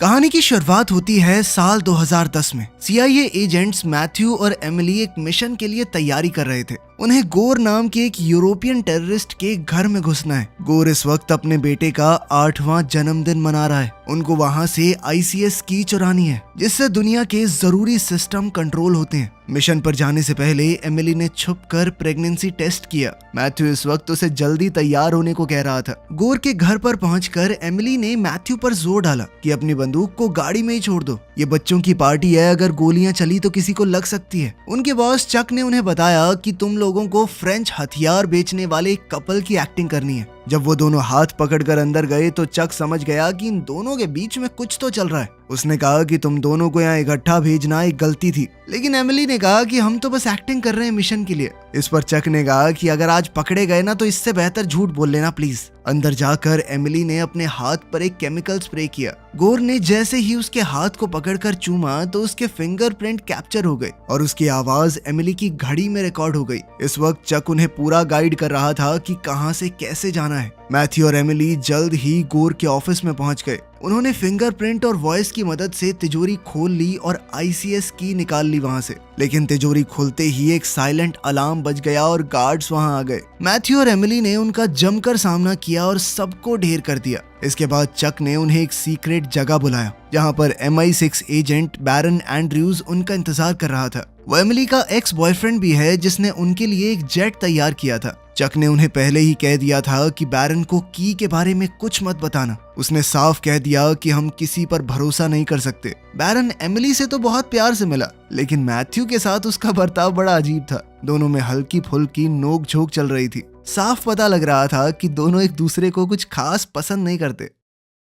कहानी की शुरुआत होती है साल 2010 में। CIA एजेंट्स मैथ्यू और एमिली एक मिशन के लिए तैयारी कर रहे थे। उन्हें गोर नाम के एक यूरोपियन टेररिस्ट के घर में घुसना है। गोर इस वक्त अपने बेटे का 8वां जन्मदिन मना रहा है। उनको वहां से ICS की चुरानी है, जिससे दुनिया के जरूरी सिस्टम कंट्रोल होते हैं। मिशन पर जाने से पहले एमिली ने छुपकर प्रेगनेंसी टेस्ट किया। मैथ्यू इस वक्त उसे जल्दी तैयार होने को कह रहा था। गोर के घर पर पहुंचकर एमिली ने मैथ्यू पर जोर डाला कि अपनी बंदूक को गाड़ी में ही छोड़ दो। ये बच्चों की पार्टी है, अगर गोलियां चली तो किसी को लग सकती है। उनके बॉस चक ने उन्हें बताया कि तुम लोगों को फ्रेंच हथियार बेचने वाले एक कपल की एक्टिंग करनी है। जब वो दोनों हाथ पकड़कर अंदर गए तो चक समझ गया कि इन दोनों के बीच में कुछ तो चल रहा है। उसने कहा कि तुम दोनों को यहाँ इकट्ठा भेजना एक गलती थी, लेकिन एमिली ने कहा कि हम तो बस एक्टिंग कर रहे हैं मिशन के लिए। इस पर चक ने कहा कि अगर आज पकड़े गए ना तो इससे बेहतर झूठ बोल लेना प्लीज। अंदर जाकर एमिली ने अपने हाथ पर एक केमिकल स्प्रे किया। गोर ने जैसे ही उसके हाथ को पकड़कर चूमा तो उसके फिंगरप्रिंट कैप्चर हो गए और उसकी आवाज एमिली की घड़ी में रिकॉर्ड हो गई। इस वक्त चक उन्हें पूरा गाइड कर रहा था कि कहां से कैसे जाना है। मैथ्यू और एमिली जल्द ही गोर के ऑफिस में पहुंच गए। उन्होंने फिंगरप्रिंट और वॉइस की मदद से तिजोरी खोल ली और ICS की निकाल ली वहां से। लेकिन तिजोरी खोलते ही एक साइलेंट अलार्म बज गया और गार्ड्स वहां आ गए। मैथ्यू और एमिली ने उनका जमकर सामना किया और सबको ढेर कर दिया। इसके बाद चक ने उन्हें एक सीक्रेट जगह बुलाया, जहां पर MI6 एजेंट बैरन एंड्रयूज उनका इंतजार कर रहा था। वो एमिली का एक्स बॉयफ्रेंड भी है, जिसने उनके लिए एक जेट तैयार किया था। चक ने उन्हें पहले ही कह दिया था कि बैरन को की के बारे में कुछ मत बताना। उसने साफ कह दिया कि हम किसी पर भरोसा नहीं कर सकते। बैरन एमिली से तो बहुत प्यार से मिला, लेकिन मैथ्यू के साथ उसका बर्ताव बड़ा अजीब था। दोनों में हल्की फुल्की नोक झोंक चल रही थी। साफ पता लग रहा था कि दोनों एक दूसरे को कुछ खास पसंद नहीं करते।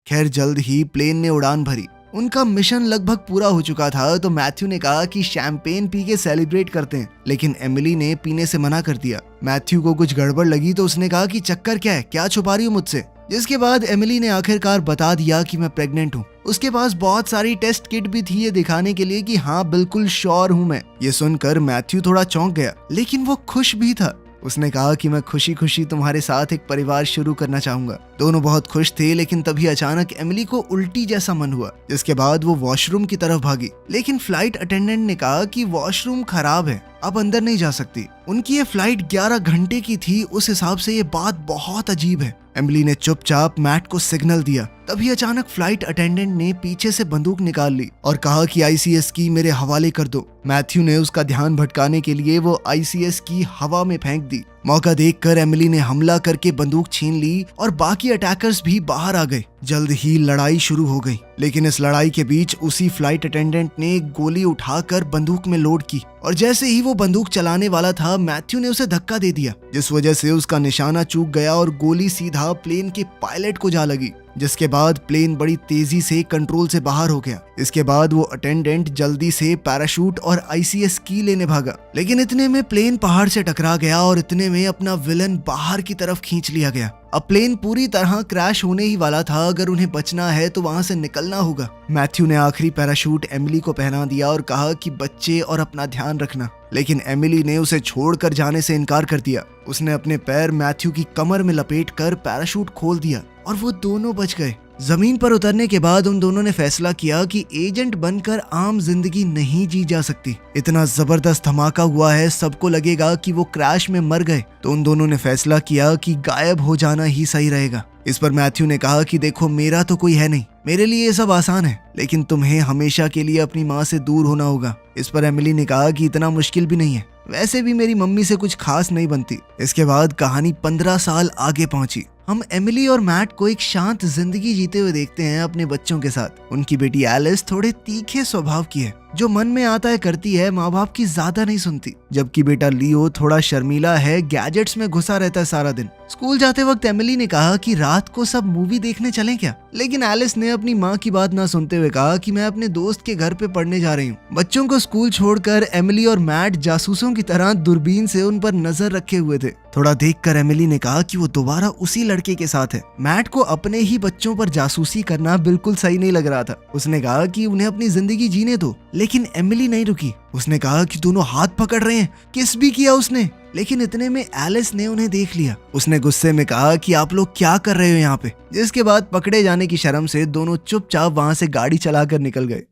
खैर, जल्द ही प्लेन ने उड़ान भरी। उनका मिशन लगभग पूरा हो चुका था तो मैथ्यू ने कहा कि शैंपेन पी के सेलिब्रेट करते हैं, लेकिन एमिली ने पीने से मना कर दिया। मैथ्यू को कुछ गड़बड़ लगी तो उसने कहा कि चक्कर क्या है, क्या छुपा रही हो मुझसे। जिसके बाद एमिली ने आखिरकार बता दिया कि मैं प्रेग्नेंट हूँ। उसके पास बहुत सारी टेस्ट किट भी थी ये दिखाने के लिए कि हाँ बिल्कुल श्योर हूँ मैं। ये सुनकर मैथ्यू थोड़ा चौंक गया, लेकिन वो खुश भी था। उसने कहा कि मैं खुशी खुशी तुम्हारे साथ एक परिवार शुरू करना चाहूंगा। दोनों बहुत खुश थे, लेकिन तभी अचानक एमिली को उल्टी जैसा मन हुआ। जिसके बाद वो वॉशरूम की तरफ भागी, लेकिन फ्लाइट अटेंडेंट ने कहा कि वॉशरूम खराब है, अब अंदर नहीं जा सकती। उनकी ये फ्लाइट 11 घंटे की थी, उस हिसाब से ये बात बहुत अजीब है। एमिली ने चुपचाप मैट को सिग्नल दिया। तभी अचानक फ्लाइट अटेंडेंट ने पीछे से बंदूक निकाल ली और कहा कि ICS की मेरे हवाले कर दो। मैथ्यू ने उसका ध्यान भटकाने के लिए वो ICS की हवा में फेंक दी। मौका देखकर एमिली ने हमला करके बंदूक छीन ली और बाकी अटैकर्स भी बाहर आ गए। जल्द ही लड़ाई शुरू हो गई, लेकिन इस लड़ाई के बीच उसी फ्लाइट अटेंडेंट ने एक गोली उठाकर बंदूक में लोड की और जैसे ही वो बंदूक चलाने वाला था, मैथ्यू ने उसे धक्का दे दिया, जिस वजह से उसका निशाना चूक गया और गोली सीधा प्लेन के पायलट को जा लगी। जिसके बाद प्लेन बड़ी तेजी से कंट्रोल से बाहर हो गया। इसके बाद वो अटेंडेंट जल्दी से पैराशूट और ICS की लेने भागा, लेकिन इतने में प्लेन पहाड़ से टकरा गया और इतने में अपना विलन बाहर की तरफ खींच लिया गया। अब प्लेन पूरी तरह क्रैश होने ही वाला था। अगर उन्हें बचना है तो वहां से निकलना होगा। मैथ्यू ने आखिरी पैराशूट एमिली को पहना दिया और कहा कि बच्चे और अपना ध्यान रखना, लेकिन एमिली ने उसे छोड़कर जाने से इनकार कर दिया। उसने अपने पैर मैथ्यू की कमर में लपेटकर पैराशूट खोल दिया और वो दोनों बच गए। जमीन पर उतरने के बाद उन दोनों ने फैसला किया कि एजेंट बनकर आम जिंदगी नहीं जी जा सकती। इतना जबरदस्त धमाका हुआ है, सबको लगेगा कि वो क्रैश में मर गए, तो उन दोनों ने फैसला किया कि गायब हो जाना ही सही रहेगा। इस पर मैथ्यू ने कहा कि देखो, मेरा तो कोई है नहीं, मेरे लिए ये सब आसान है, लेकिन तुम्हें हमेशा के लिए अपनी माँ से दूर होना होगा। इस पर एमिली ने कहा कि इतना मुश्किल भी नहीं है, वैसे भी मेरी मम्मी से कुछ खास नहीं बनती। इसके बाद कहानी 15 साल आगे पहुंची। हम एमिली और मैट को एक शांत जिंदगी जीते हुए देखते हैं अपने बच्चों के साथ। उनकी बेटी एलिस थोड़े तीखे स्वभाव की है, जो मन में आता है करती है, माँ बाप की ज्यादा नहीं सुनती। जबकि बेटा लियो थोड़ा शर्मीला है, गैजेट्स में घुसा रहता है सारा दिन। स्कूल जाते वक्त एमिली ने कहा कि रात को सब मूवी देखने चलें क्या, लेकिन एलिस ने अपनी माँ की बात ना सुनते हुए कहा कि मैं अपने दोस्त के घर पे पढ़ने जा रही हूँ। बच्चों को स्कूल छोड़कर एमिली और मैट जासूसों की तरह दूरबीन से उन पर नजर रखे हुए थे। थोड़ा देखकर एमिली ने कहा कि वो दोबारा उसी लड़के के साथ है। मैट को अपने ही बच्चों पर जासूसी करना बिल्कुल सही नहीं लग रहा था। उसने कहा कि उन्हें अपनी जिंदगी जीने दो, लेकिन एमिली नहीं रुकी। उसने कहा कि दोनों हाथ पकड़ रहे हैं, किस भी किया उसने। लेकिन इतने में एलिस ने उन्हें देख लिया। उसने गुस्से में कहा कि आप लोग क्या कर रहे हो यहाँ पे। जिसके बाद पकड़े जाने की शर्म से दोनों चुपचाप वहां से गाड़ी चलाकर निकल गए।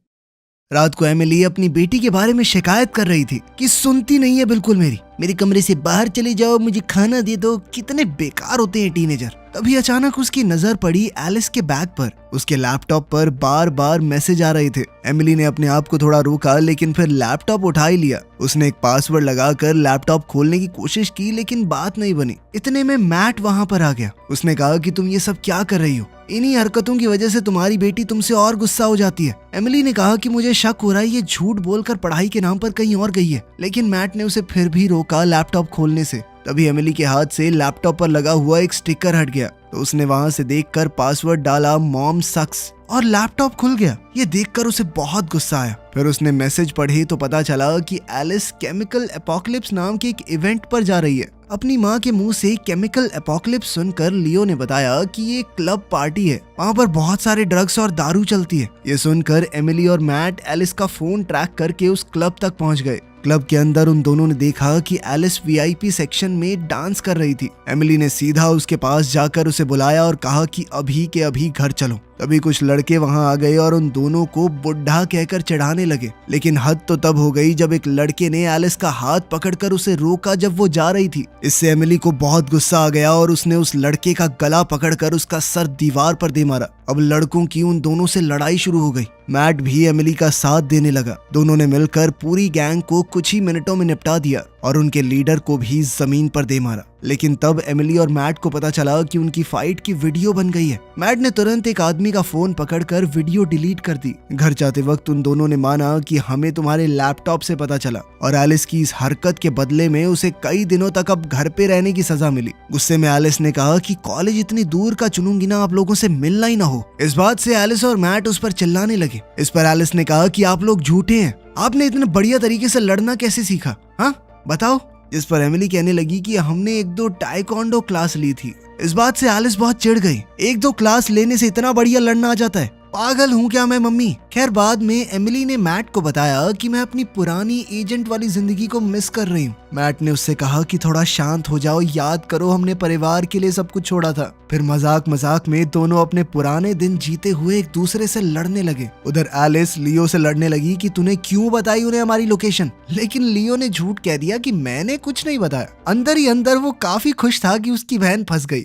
रात को एमिली अपनी बेटी के बारे में शिकायत कर रही थी कि सुनती नहीं है बिल्कुल मेरे कमरे से बाहर चले जाओ, मुझे खाना दे दो। कितने बेकार होते हैं टीनेजर। तभी अचानक उसकी नजर पड़ी एलिस के बैग पर। उसके लैपटॉप पर बार बार मैसेज आ रहे थे। एमिली ने अपने आप को थोड़ा रोका, लेकिन फिर लैपटॉप उठा ही लिया। उसने एक पासवर्ड लगाकर लैपटॉप खोलने की कोशिश की, लेकिन बात नहीं बनी। इतने में मैट वहां पर आ गया। उसने कहा कि तुम ये सब क्या कर रही हो, इन्हीं हरकतों की वजह से तुम्हारी बेटी तुमसे और गुस्सा हो जाती है। एमिली ने कहा कि मुझे शक हो रहा है ये झूठ बोलकर पढ़ाई के नाम पर कहीं और गई है, लेकिन मैट ने उसे फिर भी रोका लैपटॉप खोलने से। तभी एमिली के हाथ से लैपटॉप पर लगा हुआ एक स्टिकर हट गया, तो उसने वहां से देखकर पासवर्ड डाला मॉम सक्स, और लैपटॉप खुल गया। ये देखकर उसे बहुत गुस्सा आया। फिर उसने मैसेज पढ़े तो पता चला कि एलिस केमिकल एपोकलिप्स नाम के एक इवेंट पर जा रही है। अपनी माँ के मुंह से केमिकल एपोकलिप्स सुनकर लियो ने बताया कि ये क्लब पार्टी है, वहाँ पर बहुत सारे ड्रग्स और दारू चलती है। ये सुनकर एमिली और मैट एलिस का फोन ट्रैक करके उस क्लब तक पहुँच गए। क्लब के अंदर उन दोनों ने देखा कि एलिस वीआईपी सेक्शन में डांस कर रही थी। एमिली ने सीधा उसके पास जाकर उसे बुलाया और कहा कि अभी के अभी घर चलो। तभी कुछ लड़के वहां आ गए और उन दोनों को बुढ़ा कहकर चढ़ाने लगे। लेकिन हद तो तब हो गई जब एक लड़के ने एलिस का हाथ पकड़कर उसे रोका जब वो जा रही थी। इससे एमिली को बहुत गुस्सा आ गया और उसने उस लड़के का गला पकड़कर उसका सर दीवार पर दे मारा। अब लड़कों की उन दोनों से लड़ाई शुरू हो गई। मैट भी एमिली का साथ देने लगा। दोनों ने मिलकर पूरी गैंग को कुछ ही मिनटों में निपटा दिया और उनके लीडर को भी जमीन पर दे मारा। लेकिन तब एमिली और मैट को पता चला कि उनकी फाइट की वीडियो बन गई है। मैट ने तुरंत एक आदमी का फोन पकड़कर वीडियो डिलीट कर दी। घर जाते वक्त उन दोनों ने माना कि हमें तुम्हारे लैपटॉप से पता चला, और एलिस की इस हरकत के बदले में उसे कई दिनों तक अब घर पे रहने की सजा मिली। गुस्से में एलिस ने कहा कि कॉलेज इतनी दूर का चुनूंगी ना, आप लोगों से मिलना ही ना हो। इस बात से एलिस और मैट उस पर चिल्लाने लगे। इस पर एलिस ने कहा कि आप लोग झूठे हैं, आपने इतने बढ़िया तरीके से लड़ना कैसे सीखा, हाँ बताओ। जिस पर एमिली कहने लगी कि हमने 1-2 टाइकोंडो क्लास ली थी। इस बात से एलिस बहुत चिढ़ गई। 1-2 क्लास लेने से इतना बढ़िया लड़ना आ जाता है, पागल हूँ क्या मैं मम्मी। खैर बाद में एमिली ने मैट को बताया कि मैं अपनी पुरानी एजेंट वाली जिंदगी को मिस कर रही हूँ। मैट ने उससे कहा कि थोड़ा शांत हो जाओ, याद करो हमने परिवार के लिए सब कुछ छोड़ा था। फिर मजाक मजाक में दोनों अपने पुराने दिन जीते हुए एक दूसरे से लड़ने लगे। उधर एलिस लियो से लड़ने लगी कि तूने क्यों बताई उन्हें हमारी लोकेशन, लेकिन लियो ने झूठ कह दिया कि मैंने कुछ नहीं बताया। अंदर ही अंदर वो काफी खुश था कि उसकी बहन फंस गई।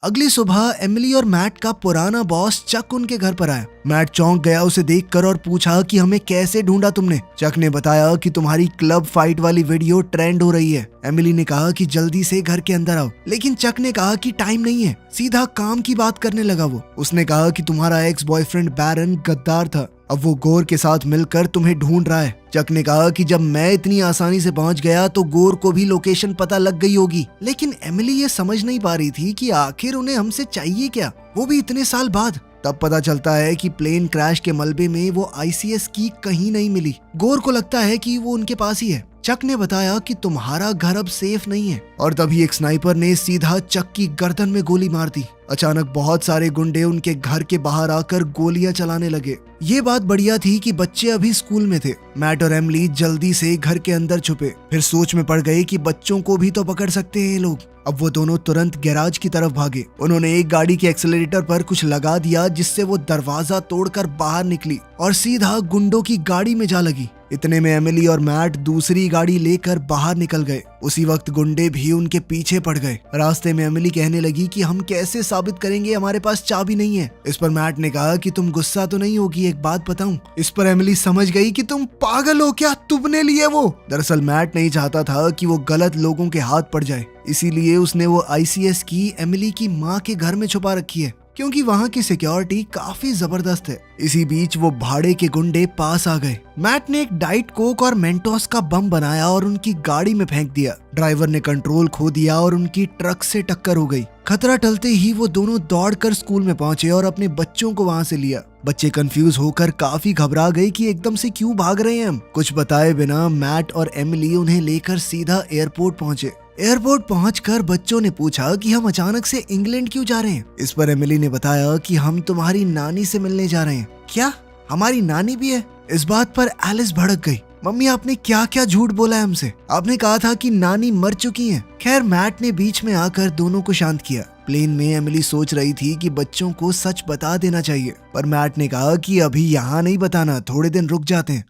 अगली सुबह एमिली और मैट का पुराना बॉस चक उनके घर पर आया। मैट चौंक गया उसे देखकर और पूछा कि हमें कैसे ढूंढा तुमने। चक ने बताया कि तुम्हारी क्लब फाइट वाली वीडियो ट्रेंड हो रही है। एमिली ने कहा कि जल्दी से घर के अंदर आओ, लेकिन चक ने कहा कि टाइम नहीं है। सीधा काम की बात करने लगा वो। उसने कहा कि तुम्हारा एक्स बॉयफ्रेंड बैरन गद्दार था, अब वो गोर के साथ मिलकर तुम्हें ढूंढ रहा है। चक ने कहा कि जब मैं इतनी आसानी से पहुंच गया तो गोर को भी लोकेशन पता लग गई होगी। लेकिन एमिली ये समझ नहीं पा रही थी कि आखिर उन्हें हमसे चाहिए क्या, वो भी इतने साल बाद। तब पता चलता है कि प्लेन क्रैश के मलबे में वो ICS की कहीं नहीं मिली। गोर को लगता है कि वो उनके पास ही है। चक ने बताया कि तुम्हारा घर अब सेफ नहीं है, और तभी एक स्नाइपर ने सीधा चक की गर्दन में गोली मार दी। अचानक बहुत सारे गुंडे उनके घर के बाहर आकर गोलियां चलाने लगे। ये बात बढ़िया थी कि बच्चे अभी स्कूल में थे। मैट और एमिली जल्दी से घर के अंदर छुपे। फिर सोच में पड़ गए कि बच्चों को भी तो पकड़ सकते हैं ये लोग। अब वो दोनों तुरंत गैराज की तरफ भागे। उन्होंने एक गाड़ी के एक्सेलरेटर पर कुछ लगा दिया, जिससे वो दरवाजा तोड़कर बाहर निकली और सीधा गुंडों की गाड़ी में जा लगी। इतने में एमिली और मैट दूसरी गाड़ी लेकर बाहर निकल गए। उसी वक्त गुंडे भी उनके पीछे पड़ गए। रास्ते में एमिली कहने लगी कि हम कैसे साबित करेंगे, हमारे पास चाबी नहीं है। इस पर मैट ने कहा कि तुम गुस्सा तो नहीं होगी, एक बात बताऊं। इस पर एमिली समझ गई कि तुम पागल हो क्या, तुमने लिए वो। दरअसल मैट नहीं चाहता था कि वो गलत लोगों के हाथ पड़ जाए, इसीलिए उसने वो ICS की एमिली की माँ के घर में छुपा रखी है, क्योंकि वहाँ की सिक्योरिटी काफी जबरदस्त है। इसी बीच वो भाड़े के गुंडे पास आ गए। मैट ने एक डाइट कोक और मेंटोस का बम बनाया और उनकी गाड़ी में फेंक दिया। ड्राइवर ने कंट्रोल खो दिया और उनकी ट्रक से टक्कर हो गई। खतरा टलते ही वो दोनों दौड़कर स्कूल में पहुंचे और अपने बच्चों को वहां से लिया। बच्चे कंफ्यूज होकर काफी घबरा गए कि एकदम से क्यों भाग रहे हैं हम। कुछ बताए बिना मैट और एमिली उन्हें लेकर सीधा एयरपोर्ट पहुंचे। एयरपोर्ट पहुंचकर बच्चों ने पूछा कि हम अचानक से इंग्लैंड क्यों जा रहे हैं। इस पर एमिली ने बताया कि हम तुम्हारी नानी से मिलने जा रहे हैं। क्या, हमारी नानी भी है? इस बात पर एलिस भड़क गई। मम्मी, आपने क्या क्या झूठ बोला है हमसे? आपने कहा था कि नानी मर चुकी हैं। खैर, मैट ने बीच में आकर दोनों को शांत किया। प्लेन में एमिली सोच रही थी कि बच्चों को सच बता देना चाहिए, पर मैट ने कहा कि अभी यहाँ नहीं बताना, थोड़े दिन रुक जाते हैं।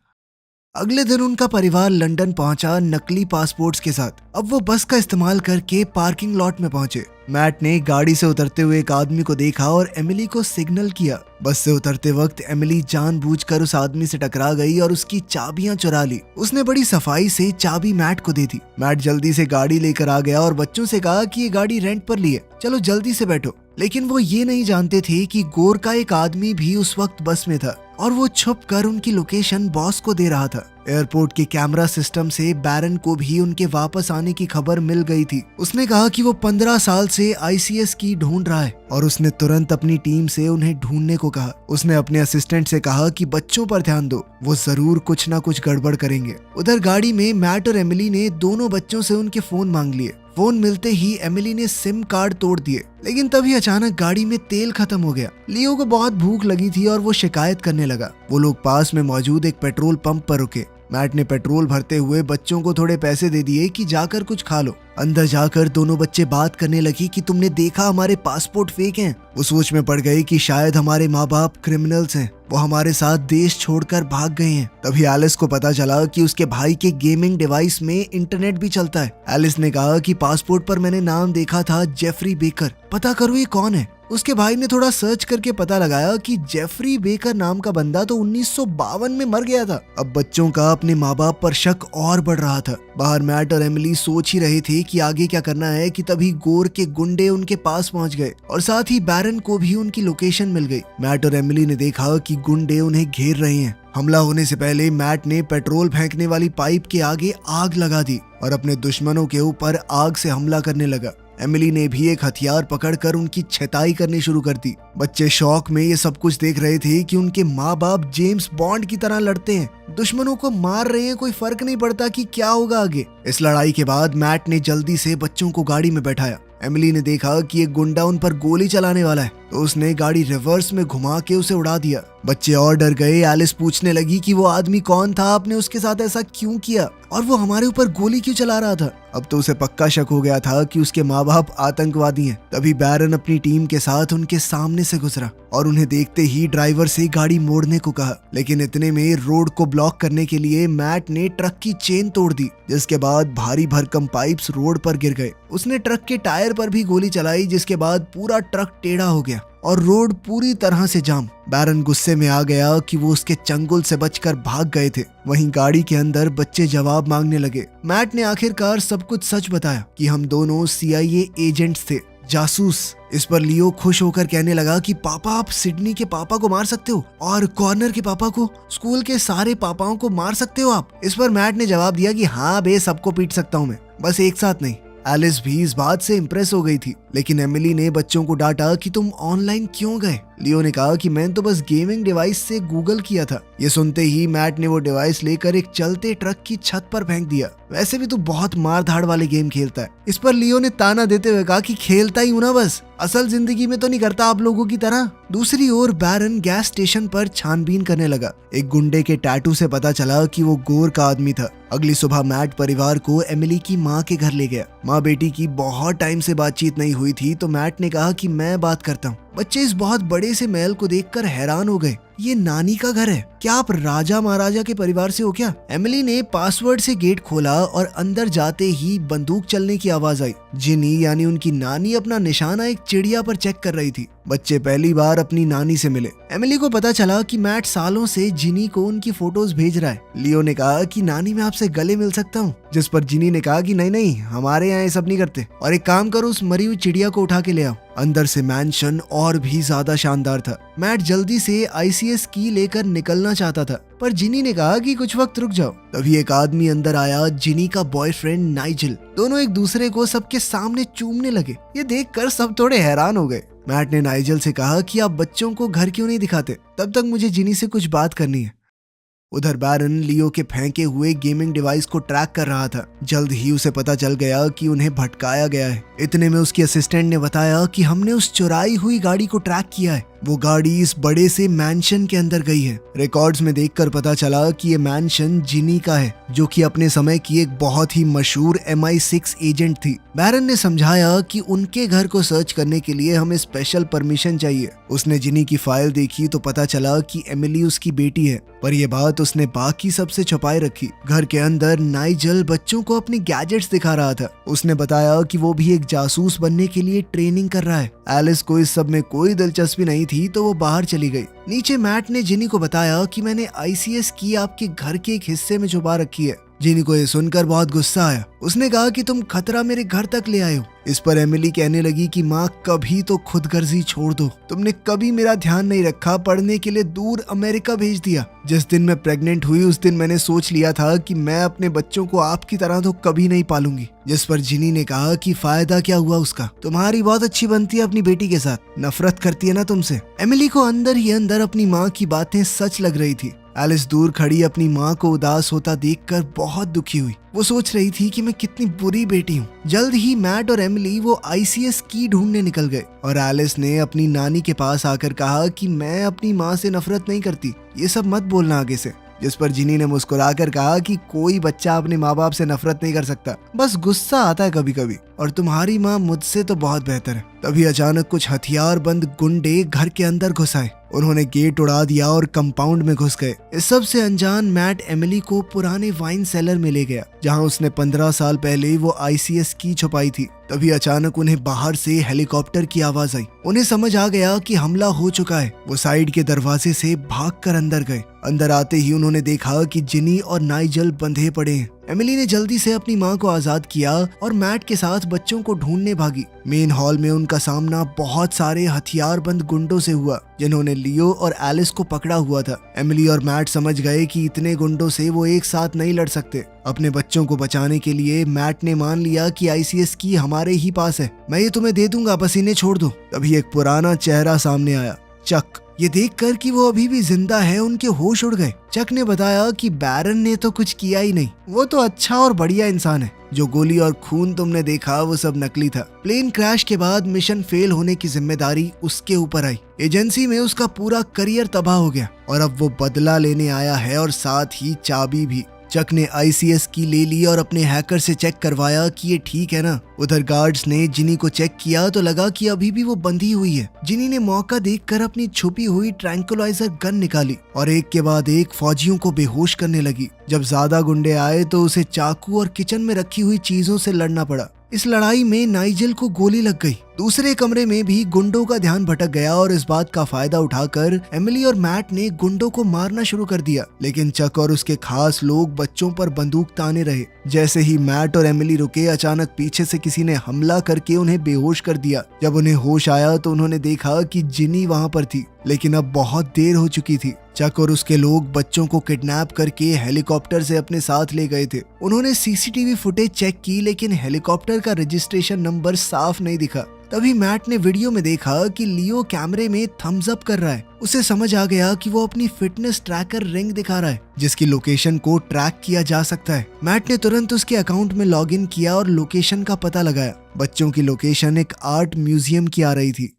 अगले दिन उनका परिवार लंदन पहुंचा नकली पासपोर्ट्स के साथ। अब वो बस का इस्तेमाल करके पार्किंग लॉट में पहुंचे। मैट ने गाड़ी से उतरते हुए एक आदमी को देखा और एमिली को सिग्नल किया। बस से उतरते वक्त एमिली जानबूझकर उस आदमी से टकरा गई और उसकी चाबियां चुरा ली। उसने बड़ी सफाई से चाबी मैट को दे दी। मैट जल्दी से गाड़ी लेकर आ गया और बच्चों से कहा कि ये गाड़ी रेंट पर ली है, चलो जल्दी से बैठो। लेकिन वो ये नहीं जानते थे कि गोर का एक आदमी भी उस वक्त बस में था और वो छुप कर उनकी लोकेशन बॉस को दे रहा था। एयरपोर्ट के कैमरा सिस्टम से बैरन को भी उनके वापस आने की खबर मिल गई थी। उसने कहा कि वो 15 साल से आईसीएस की ढूंढ रहा है और उसने तुरंत अपनी टीम से उन्हें ढूंढने को कहा। उसने अपने असिस्टेंट से कहा कि बच्चों पर ध्यान दो, वो जरूर कुछ ना कुछ गड़बड़ करेंगे। उधर गाड़ी में मैट और एमिली ने दोनों बच्चों से उनके फोन मांग लिए। फोन मिलते ही एमिली ने सिम कार्ड तोड़ दिए, लेकिन तभी अचानक गाड़ी में तेल खत्म हो गया। लियो को बहुत भूख लगी थी और वो शिकायत करने लगा। वो लोग पास में मौजूद एक पेट्रोल पंप पर रुके। मैट ने पेट्रोल भरते हुए बच्चों को थोड़े पैसे दे दिए कि जाकर कुछ खा लो। अंदर जाकर दोनों बच्चे बात करने लगी कि तुमने देखा हमारे पासपोर्ट फेक हैं। वो सोच में पड़ गई कि शायद हमारे माँ बाप क्रिमिनल्स हैं, वो हमारे साथ देश छोड़कर भाग गए हैं। तभी एलिस को पता चला कि उसके भाई के गेमिंग डिवाइस में इंटरनेट भी चलता है। एलिस ने कहा कि पासपोर्ट पर मैंने नाम देखा था जेफरी बेकर, पता करो ये कौन है। उसके भाई ने थोड़ा सर्च करके पता लगाया कि जेफरी बेकर नाम का बंदा तो 1952 में मर गया था। अब बच्चों का अपने माँ बाप पर शक और बढ़ रहा था। बाहर मैट और एमिली सोच ही रहे थे कि आगे क्या करना है कि तभी गोर के गुंडे उनके पास पहुंच गए और साथ ही बैरन को भी उनकी लोकेशन मिल गई। मैट और एमिली ने देखा कि गुंडे उन्हें घेर रहे हैं। हमला होने से पहले मैट ने पेट्रोल फेंकने वाली पाइप के आगे आग लगा दी और अपने दुश्मनों के ऊपर आग से हमला करने लगा। एमिली ने भी एक हथियार पकड़कर उनकी छेताई करनी शुरू कर दी। बच्चे शौक में ये सब कुछ देख रहे थे कि उनके माँ बाप जेम्स बॉन्ड की तरह लड़ते हैं, दुश्मनों को मार रहे हैं, कोई फर्क नहीं पड़ता कि क्या होगा आगे। इस लड़ाई के बाद मैट ने जल्दी से बच्चों को गाड़ी में बैठाया। एमिली ने देखा कि एक गुंडा उन पर गोली चलाने वाला है, तो उसने गाड़ी रिवर्स में घुमा के उसे उड़ा दिया। बच्चे और डर गए। एलिस पूछने लगी कि वो आदमी कौन था, आपने उसके साथ ऐसा क्यों किया और वो हमारे ऊपर गोली क्यों चला रहा था। अब तो उसे पक्का शक हो गया था कि उसके माँ बाप आतंकवादी हैं। तभी बैरन अपनी टीम के साथ उनके सामने से गुजरा और उन्हें देखते ही ड्राइवर से गाड़ी मोड़ने को कहा, लेकिन इतने में रोड को ब्लॉक करने के लिए मैट ने ट्रक की चेन तोड़ दी, जिसके बाद भारी भरकम पाइप्स रोड पर गिर गए। उसने ट्रक के टायर पर भी गोली चलाई, जिसके बाद पूरा ट्रक टेढ़ा हो गया और रोड पूरी तरह से जाम। बैरन गुस्से में आ गया कि वो उसके चंगुल से बचकर भाग गए थे। वहीं गाड़ी के अंदर बच्चे जवाब मांगने लगे। मैट ने आखिरकार सब कुछ सच बताया कि हम दोनों CIA एजेंट्स थे, जासूस। इस पर लियो खुश होकर कहने लगा कि पापा, आप सिडनी के पापा को मार सकते हो और कॉर्नर के पापा को, स्कूल के सारे पापाओं को मार सकते हो आप। इस पर मैट ने जवाब दिया कि हाँ बे, सबको पीट सकता हूँ मैं, बस एक साथ नहीं। एलिस भी इस बात से इम्प्रेस हो गई थी, लेकिन एमिली ने बच्चों को डांटा कि तुम ऑनलाइन क्यों गए। लियो ने कहा कि मैंने तो बस गेमिंग डिवाइस से गूगल किया था। ये सुनते ही मैट ने वो डिवाइस लेकर एक चलते ट्रक की छत पर फेंक दिया। वैसे भी तू बहुत मार धाड़ वाले गेम खेलता है। इस पर लियो ने ताना देते हुए कहा कि खेलता ही हूं ना बस, असल जिंदगी में तो नहीं करता आप लोगों की तरह। दूसरी ओर बैरन गैस स्टेशन पर छानबीन करने लगा। एक गुंडे के टैटू से पता चला कि वो गोर का आदमी था। अगली सुबह मैट परिवार को एमिली की माँ के घर ले गया। माँ बेटी की बहुत टाइम से बातचीत नहीं हुई थी, तो मैट ने कहा कि मैं बात करता हूँ। बच्चे इस बहुत बड़े से महल को देखकर हैरान हो गए। ये नानी का घर है क्या? आप राजा महाराजा के परिवार से हो क्या? एमिली ने पासवर्ड से गेट खोला और अंदर जाते ही बंदूक चलने की आवाज आई। जिनी यानी उनकी नानी अपना निशाना एक चिड़िया पर चेक कर रही थी। बच्चे पहली बार अपनी नानी से मिले। एमिली को पता चला कि मैट सालों से जिनी को उनकी फोटोज भेज रहा है। लियो ने कहा कि नानी, मैं आपसे गले मिल सकता हूँ, जिस पर जिनी ने कहा कि नहीं नहीं, हमारे यहाँ ये सब नहीं करते, और एक काम करो, उस मरी हुई चिड़िया को उठा के ले आओ। अंदर से मैंशन और भी ज्यादा शानदार था। मैट जल्दी से ICS की लेकर निकलना चाहता था, पर जिनी ने कहा कि कुछ वक्त रुक जाओ। तभी एक आदमी अंदर आया, जिनी का बॉयफ्रेंड नाइजल। दोनों एक दूसरे को सबके सामने चूमने लगे। ये देखकर सब थोड़े हैरान हो गए। मैट ने नाइजल से कहा कि आप बच्चों को घर क्यों नहीं दिखाते, तब तक मुझे जिनी से कुछ बात करनी है। उधर बैरन लियो के फेंके हुए गेमिंग डिवाइस को ट्रैक कर रहा था। जल्द ही उसे पता चल गया कि उन्हें भटकाया गया है। इतने में उसकी असिस्टेंट ने बताया कि हमने उस चुराई हुई गाड़ी को ट्रैक किया है वो गाड़ी इस बड़े से मैंशन के अंदर गई है। रिकॉर्ड्स में देखकर पता चला कि ये मैंशन जिनी का है, जो कि अपने समय की एक बहुत ही मशहूर MI6 एजेंट थी। बैरन ने समझाया कि उनके घर को सर्च करने के लिए हमें स्पेशल परमिशन चाहिए। उसने जिनी की फाइल देखी तो पता चला कि एमिली उसकी बेटी है, पर यह बात उसने बाकी सबसे छुपाए रखी। घर के अंदर नाइजल बच्चों को अपने गैजेट्स दिखा रहा था। उसने बताया कि वो भी एक जासूस बनने के लिए ट्रेनिंग कर रहा है। एलिस को इस सब में कोई दिलचस्पी नहीं थी तो वो बाहर चली गई। नीचे मैट ने जिनी को बताया कि मैंने ICS की आपके घर के एक हिस्से में छुपा रखी है। जिनी को ये सुनकर बहुत गुस्सा आया। उसने कहा कि तुम खतरा मेरे घर तक ले आए हो। इस पर एमिली कहने लगी कि माँ कभी तो खुदगर्जी छोड़ दो, तुमने कभी मेरा ध्यान नहीं रखा, पढ़ने के लिए दूर अमेरिका भेज दिया। जिस दिन मैं प्रेग्नेंट हुई उस दिन मैंने सोच लिया था कि मैं अपने बच्चों को आपकी तरह तो कभी नहीं पालूंगी। जिस पर जिनी ने कहा कि फायदा क्या हुआ उसका, तुम्हारी बहुत अच्छी बनती है अपनी बेटी के साथ, नफरत करती है ना तुमसे। एमिली को अंदर ही अंदर अपनी माँ की बातें सच लग रही थी। एलिस दूर खड़ी अपनी माँ को उदास होता देखकर बहुत दुखी हुई। वो सोच रही थी कि मैं कितनी बुरी बेटी हूँ। जल्द ही मैट और एमिली वो ICS की ढूंढने निकल गए और एलिस ने अपनी नानी के पास आकर कहा कि मैं अपनी माँ से नफरत नहीं करती, ये सब मत बोलना आगे से। जिस पर जिनी ने मुस्कुराकर कहा कि कोई बच्चा अपने माँ बाप से नफरत नहीं कर सकता, बस गुस्सा आता है कभी कभी, और तुम्हारी माँ मुझसे तो बहुत बेहतर है। तभी अचानक कुछ हथियारबंद गुंडे घर के अंदर घुस आए। उन्होंने गेट उड़ा दिया और कंपाउंड में घुस गए। इस सब से अनजान मैट एमिली को पुराने वाइन सेलर में ले गया, जहां उसने 15 साल पहले वो ICS की छुपाई थी। तभी अचानक उन्हें बाहर से हेलीकॉप्टर की आवाज आई। उन्हें समझ आ गया कि हमला हो चुका है। वो साइड के दरवाजे से भागकर अंदर गए। अंदर आते ही उन्होंने देखा कि जिनी और नाइजल बंधे पड़े हैं। एमिली ने जल्दी से अपनी माँ को आजाद किया और मैट के साथ बच्चों को ढूंढने भागी। मेन हॉल में उनका सामना बहुत सारे हथियारबंद गुंडों से हुआ, जिन्होंने लियो और एलिस को पकड़ा हुआ था। एमिली और मैट समझ गए कि इतने गुंडों से वो एक साथ नहीं लड़ सकते। अपने बच्चों को बचाने के लिए मैट ने मान लिया कि ICS की हमारे ही पास है, मैं ये तुम्हें दे दूंगा, बस इन्हें छोड़ दो। तभी एक पुराना चेहरा सामने आया, चक। ये देखकर कि वो अभी भी जिंदा है उनके होश उड़ गए। चक ने बताया कि बैरन ने तो कुछ किया ही नहीं, वो तो अच्छा और बढ़िया इंसान है। जो गोली और खून तुमने देखा वो सब नकली था। प्लेन क्रैश के बाद मिशन फेल होने की जिम्मेदारी उसके ऊपर आई। एजेंसी में उसका पूरा करियर तबाह हो गया और अब वो बदला लेने आया है, और साथ ही चाबी भी। चक ने ICS की ले ली और अपने हैकर से चेक करवाया कि ये ठीक है ना। उधर गार्ड्स ने जिनी को चेक किया तो लगा कि अभी भी वो बंधी हुई है। जिनी ने मौका देखकर अपनी छुपी हुई ट्रैंकुलाइजर गन निकाली और एक के बाद एक फौजियों को बेहोश करने लगी। जब ज्यादा गुंडे आए तो उसे चाकू और किचन में रखी हुई चीजों से लड़ना पड़ा। इस लड़ाई में नाइजल को गोली लग गई। दूसरे कमरे में भी गुंडों का ध्यान भटक गया और इस बात का फायदा उठाकर एमिली और मैट ने गुंडों को मारना शुरू कर दिया। लेकिन चक और उसके खास लोग बच्चों पर बंदूक ताने रहे। जैसे ही मैट और एमिली रुके, अचानक पीछे से किसी ने हमला करके उन्हें बेहोश कर दिया। जब उन्हें होश आया तो उन्होंने देखा कि जिनी वहां पर थी, लेकिन अब बहुत देर हो चुकी थी। चक और उसके लोग बच्चों को किडनैप करके हेलीकॉप्टर से अपने साथ ले गए थे। उन्होंने CCTV फुटेज चेक की, लेकिन हेलीकॉप्टर का रजिस्ट्रेशन नंबर साफ नहीं दिखा। तभी मैट ने वीडियो में देखा कि लियो कैमरे में थम्स अप कर रहा है। उसे समझ आ गया कि वो अपनी फिटनेस ट्रैकर रिंग दिखा रहा है, जिसकी लोकेशन को ट्रैक किया जा सकता है। मैट ने तुरंत उसके अकाउंट में लॉगिन किया और लोकेशन का पता लगाया। बच्चों की लोकेशन एक आर्ट म्यूजियम की आ रही थी।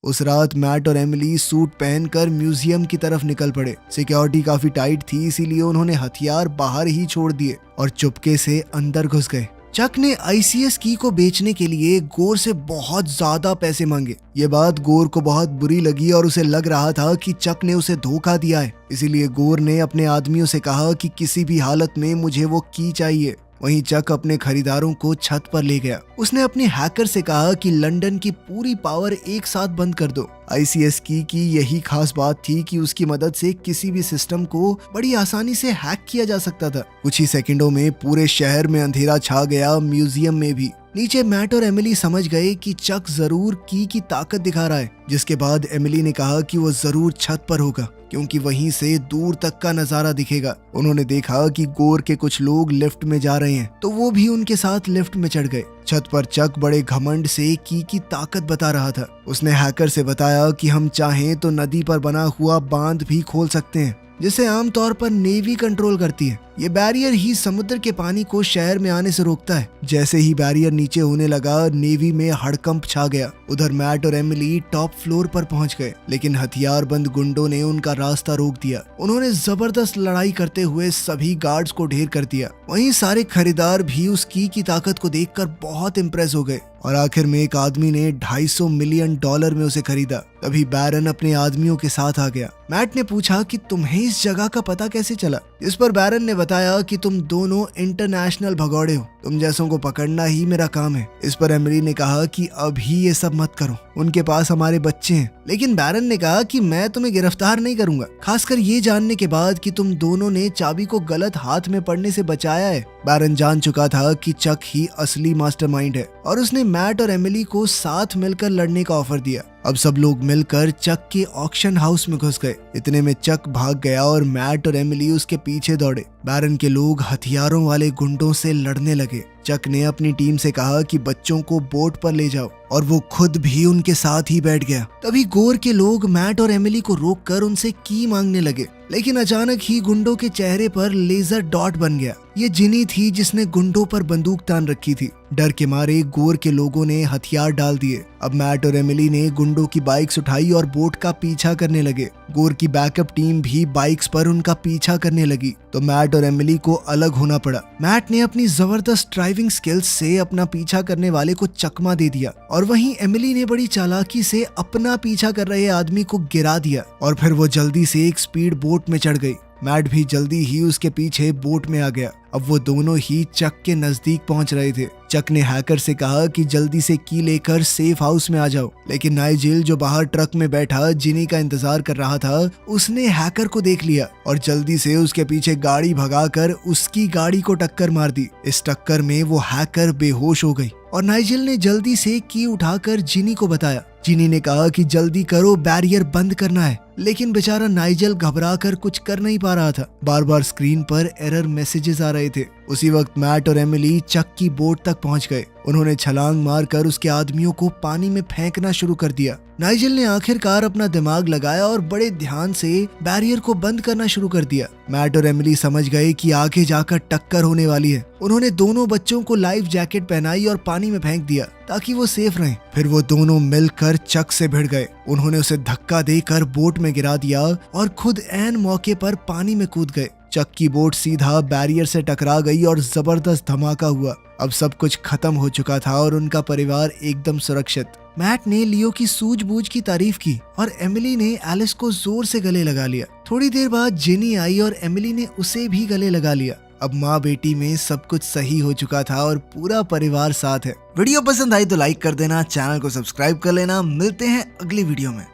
उस रात मैट और एमिली सूट पहनकर म्यूजियम की तरफ निकल पड़े। सिक्योरिटी काफी टाइट थी, इसीलिए उन्होंने हथियार बाहर ही छोड़ दिए और चुपके से अंदर घुस गए। चक ने ICS की को बेचने के लिए गोर से बहुत ज्यादा पैसे मांगे। ये बात गोर को बहुत बुरी लगी और उसे लग रहा था कि चक ने उसे धोखा दिया है। इसीलिए गोर ने अपने आदमियों से कहा कि किसी भी हालत में मुझे वो की चाहिए। वहीं चक अपने खरीदारों को छत पर ले गया। उसने अपने हैकर से कहा कि लंदन की पूरी पावर एक साथ बंद कर दो। ICS की यही खास बात थी कि उसकी मदद से किसी भी सिस्टम को बड़ी आसानी से हैक किया जा सकता था। कुछ ही सेकंडों में पूरे शहर में अंधेरा छा गया, म्यूजियम में भी। नीचे मैट और एमिली समझ गए कि चक जरूर की ताकत दिखा रहा है। जिसके बाद एमिली ने कहा कि वो जरूर छत पर होगा, क्योंकि वहीं से दूर तक का नजारा दिखेगा। उन्होंने देखा कि गोर के कुछ लोग लिफ्ट में जा रहे हैं, तो वो भी उनके साथ लिफ्ट में चढ़ गए। छत पर चक बड़े घमंड से की ताकत बता रहा था। उसने हैकर से बताया कि हम चाहें तो नदी पर बना हुआ बांध भी खोल सकते हैं। जिसे आमतौर पर नेवी कंट्रोल करती है। ये बैरियर ही समुद्र के पानी को शहर में आने से रोकता है। जैसे ही बैरियर नीचे होने लगा, नेवी में हड़कंप छा गया। उधर मैट और एमिली टॉप फ्लोर पर पहुंच गए, लेकिन हथियारबंद गुंडों ने उनका रास्ता रोक दिया। उन्होंने जबरदस्त लड़ाई करते हुए सभी गार्ड्स को ढेर कर दिया। वहीं सारे खरीदार भी उस की ताकत को देखकर बहुत इम्प्रेस हो गए और आखिर में एक आदमी ने $250 मिलियन में उसे खरीदा। तभी बैरन अपने आदमियों के साथ आ गया। मैट ने पूछा कि तुम्हें इस जगह का पता कैसे चला, इस पर बैरन ने बताया कि तुम दोनों इंटरनेशनल भगौड़े हो, तुम जैसों को पकड़ना ही मेरा काम है। इस पर एमिली ने कहा कि अभी ये सब मत करो, उनके पास हमारे बच्चे हैं। लेकिन बैरन ने कहा कि मैं तुम्हें गिरफ्तार नहीं करूंगा, खासकर ये जानने के बाद कि तुम दोनों ने चाबी को गलत हाथ में पड़ने से बचाया है। बैरन जान चुका था कि चक ही असली मास्टरमाइंड है और उसने मैट और एमिली को साथ मिलकर लड़ने का ऑफर दिया। अब सब लोग मिलकर चक के ऑक्शन हाउस में घुस गए। इतने में चक भाग गया और मैट और एमिली उसके पीछे दौड़े। बैरन के लोग हथियारों वाले गुंडों से लड़ने लगे। चक ने अपनी टीम से कहा कि बच्चों को बोट पर ले जाओ और वो खुद भी उनके साथ ही बैठ गया। तभी गोर के लोग मैट और एमिली को रोककर उनसे की मांगने लगे, लेकिन अचानक ही गुंडों के चेहरे पर लेजर डॉट बन गया। ये जिनी थी जिसने गुंडों पर बंदूक तान रखी थी। डर के मारे गोर के लोगों ने हथियार डाल दिए। अब मैट और एमिली ने गुंडों की बाइक्स उठाई और बोट का पीछा करने लगे। गोर की बैकअप टीम भी बाइक्स पर उनका पीछा करने लगी, तो मैट और एमिली को अलग होना पड़ा। मैट ने अपनी जबरदस्त ड्राइविंग स्किल्स से अपना पीछा करने वाले को चकमा दे दिया और वहीं एमिली ने बड़ी चालाकी से अपना पीछा कर रहे आदमी को गिरा दिया और फिर वो जल्दी से एक स्पीड बोट में चढ़ गई। मैट भी जल्दी ही उसके पीछे बोट में आ गया। अब वो दोनों ही चक के नजदीक पहुंच रहे थे। चक ने हैकर से कहा कि जल्दी से की लेकर सेफ हाउस में आ जाओ, लेकिन नाइजेल जो बाहर ट्रक में बैठा जिनी का इंतजार कर रहा था, उसने हैकर को देख लिया और जल्दी से उसके पीछे गाड़ी भगाकर उसकी गाड़ी को टक्कर मार दी। इस टक्कर में वो हैकर बेहोश हो गई और नाइजेल ने जल्दी से की उठाकर जिनी को बताया। जिनी ने कहा कि जल्दी करो, बैरियर बंद करना है, लेकिन बेचारा नाइजेल घबराकर कुछ कर नहीं पा रहा था। बार बार स्क्रीन पर एरर मैसेजेस आ रहे थे। उसी वक्त मैट और एमिली चक की बोट तक पहुंच गए। उन्होंने छलांग मारकर उसके आदमियों को पानी में फेंकना शुरू कर दिया। नाइजेल ने आखिरकार अपना दिमाग लगाया और बड़े ध्यान से बैरियर को बंद करना शुरू कर दिया। मैट और एमिली समझ गए कि आगे जाकर टक्कर होने वाली है। उन्होंने दोनों बच्चों को लाइफ जैकेट पहनाई और पानी में फेंक दिया ताकि वो सेफ रहें। फिर वो दोनों मिलकर चक से भिड़ गए। उन्होंने उसे धक्का देकर बोट में गिरा दिया और खुद ऐन मौके पर पानी में कूद गए। चक की बोट सीधा बैरियर से टकरा गई और जबरदस्त धमाका हुआ। अब सब कुछ खत्म हो चुका था और उनका परिवार एकदम सुरक्षित। मैट ने लियो की सूझबूझ की तारीफ की और एमिली ने एलिस को जोर से गले लगा लिया। थोड़ी देर बाद जेनी आई और एमिली ने उसे भी गले लगा लिया। अब माँ बेटी में सब कुछ सही हो चुका था और पूरा परिवार साथ है। वीडियो पसंद आई तो लाइक कर देना, चैनल को सब्सक्राइब कर लेना। मिलते हैं अगली वीडियो में।